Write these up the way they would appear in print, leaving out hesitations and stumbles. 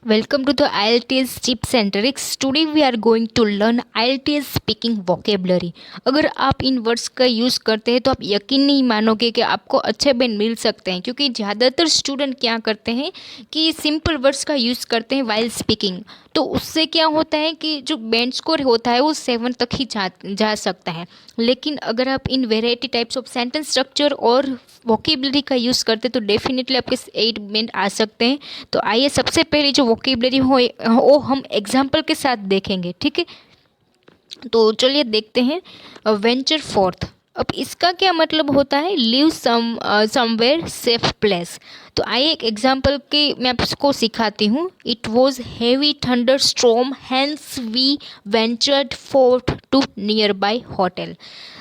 Welcome to the IELTS tips and tricks. Today we are going to learn IELTS speaking vocabulary. अगर आप इन words का use करते हैं तो आप यकीन नहीं मानोगे कि आपको अच्छे बैंड मिल सकते हैं, क्योंकि ज़्यादातर स्टूडेंट क्या करते हैं कि सिंपल वर्ड्स का यूज़ करते हैं वाइल स्पीकिंग। तो उससे क्या होता है कि जो बैंड स्कोर होता है वो 7 तक ही जा सकता है। लेकिन अगर आप इन variety types of sentence structure और वोकेबलरी का यूज़ करते तो डेफिनेटली आपके 8 बैंड आ सकते हैं। तो आइए सबसे पहले जो वोकेबलरी हो वो हम एग्जाम्पल के साथ देखेंगे, ठीक है। तो चलिए देखते हैं। वेंचर फोर्थ, अब इसका क्या मतलब होता है? Live somewhere safe place. तो आइए एक एग्जाम्पल के मैं आपको सिखाती हूँ। It was heavy thunder storm hence we ventured forth to nearby hotel.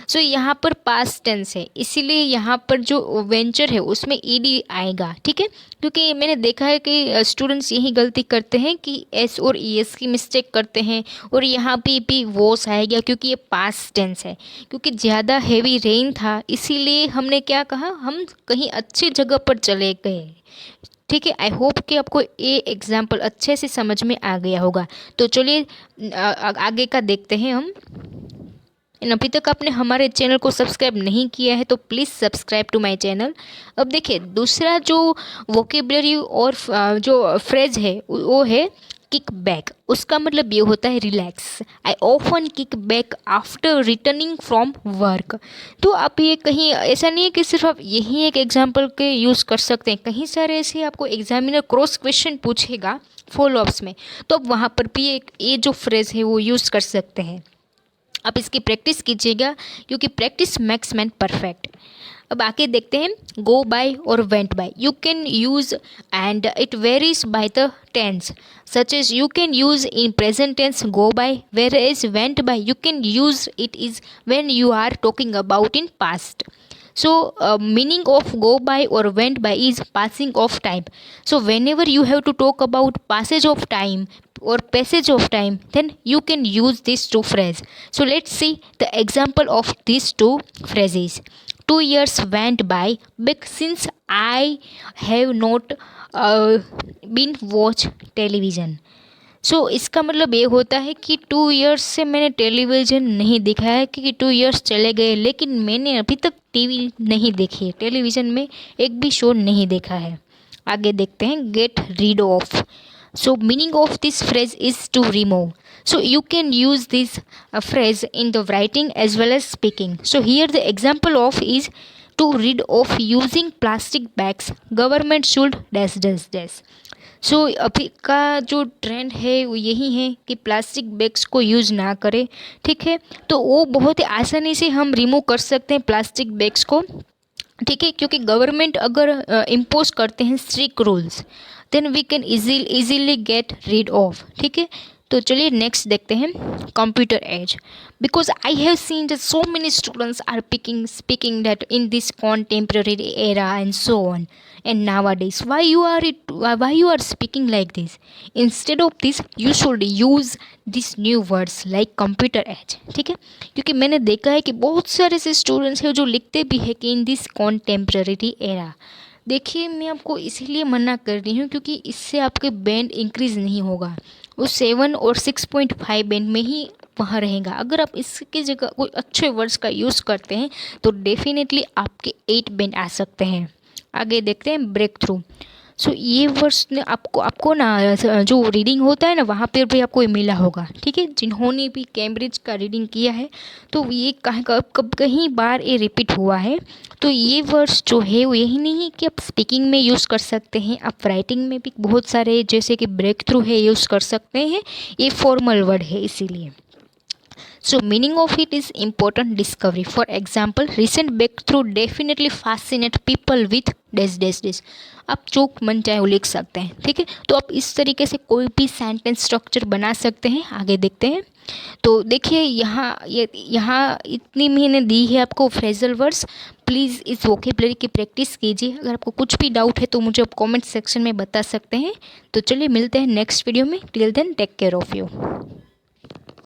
So यहाँ पर पास्ट टेंस है, इसीलिए यहाँ पर जो वेंचर है उसमें ईडी आएगा, ठीक है। क्योंकि मैंने देखा है कि स्टूडेंट्स यही गलती करते हैं कि एस और ईएस की मिस्टेक करते हैं और यहाँ पे भी वॉस आएगा क्योंकि ये पास्ट टेंस है। क्योंकि ज़्यादा हैवी रेन था इसीलिए हमने क्या कहा, हम कहीं अच्छी जगह पर चले गए, ठीक है। आई होप कि आपको ये एग्जाम्पल अच्छे से समझ में आ गया होगा। तो चलिए आगे का देखते हैं हम। अभी तक आपने हमारे चैनल को सब्सक्राइब नहीं किया है तो please subscribe to my channel. अब देखिए दूसरा जो वोकेबलरी और जो फ्रेज है वो है किक बैक। उसका मतलब ये होता है relax. I often kick back after returning from work. तो आप ये कहीं ऐसा नहीं है कि सिर्फ आप यही एक एग्जाम्पल के यूज़ कर सकते हैं, कहीं सारे ऐसे आपको एग्जामिनर क्रॉस क्वेश्चन पूछेगा फॉलोअप्स में, तो आप वहाँ पर भी एक ये जो फ्रेज है वो यूज़ कर सकते हैं। आप इसकी प्रैक्टिस कीजिएगा क्योंकि प्रैक्टिस मेक्स मैन परफेक्ट। अब आके देखते हैं गो बाय और went by. You can use and it varies by the tense, such as you can use in present tense go by, whereas went by you can use it is when you are talking about in past. So, meaning of go by or went by is passing of time. So, whenever you have to talk about passage of time or passage of time, then you can use these two phrases. So, let's see the example of these two phrases. 2 years went by since I have not been watched television. इसका मतलब ये होता है कि 2 years से मैंने television नहीं देखा है, क्योंकि 2 इयर्स चले गए लेकिन मैंने अभी तक टीवी नहीं देखी है, टेलीविज़न में एक भी शो नहीं देखा है। आगे देखते हैं get rid of. Meaning of this phrase is to remove. You can use this phrase in the writing as well as speaking. Here the example of is to rid of using plastic bags. Government should dash dash dash. अभी का जो trend है वो यही है कि plastic bags को use ना करें, ठीक है। तो वो बहुत ही आसानी से हम रिमूव कर सकते हैं प्लास्टिक बैग्स को, ठीक है। क्योंकि गवर्नमेंट अगर इम्पोज करते हैं strict rules then we can easily get rid of, ठीक है। तो चलिए नेक्स्ट देखते हैं computer age. Because I have seen that so many students are speaking that in this contemporary era and so on and nowadays why you are speaking like this? Instead of this you should use these new words like computer age, ठीक है। क्योंकि मैंने देखा है कि बहुत सारे ऐसे स्टूडेंट्स हैं जो लिखते भी है कि इन दिस कॉन्टेम्पररी एरा। देखिए मैं आपको इसीलिए मना कर रही हूँ क्योंकि इससे आपके बैंड इंक्रीज़ नहीं होगा, वो 7 और 6.5 बैंड में ही वहाँ रहेगा। अगर आप इसकी जगह कोई अच्छे वर्ड्स का यूज़ करते हैं तो डेफिनेटली आपके 8 बैंड आ सकते हैं। आगे देखते हैं ब्रेक थ्रू। ये वर्ड्स ने आपको ना जो रीडिंग होता है ना वहाँ पर भी आपको मिला होगा, ठीक है। जिन्होंने भी कैम्ब्रिज का रीडिंग किया है तो ये कहीं बार ये रिपीट हुआ है। तो ये वर्ड्स जो है वो यही नहीं कि आप स्पीकिंग में यूज़ कर सकते हैं, आप राइटिंग में भी बहुत सारे जैसे कि ब्रेक थ्रू है यूज़ कर सकते हैं। ये फॉर्मल वर्ड है इसीलिए। Meaning of it is important discovery. For example, recent breakthrough definitely fascinate people with dash dash dash. आप जो मन चाहे वो लिख सकते हैं, ठीक है। तो आप इस तरीके से कोई भी सेंटेंस स्ट्रक्चर बना सकते हैं। आगे देखते हैं। तो देखिए यहाँ इतनी मैंने दी है आपको फ्रेजल वर्ड्स। प्लीज़ इस वोकेबलरी की प्रैक्टिस कीजिए। अगर आपको कुछ भी डाउट है तो मुझे आप कमेंट सेक्शन में बता सकते हैं। तो चलिए मिलते हैं नेक्स्ट वीडियो में। Till then take care of you.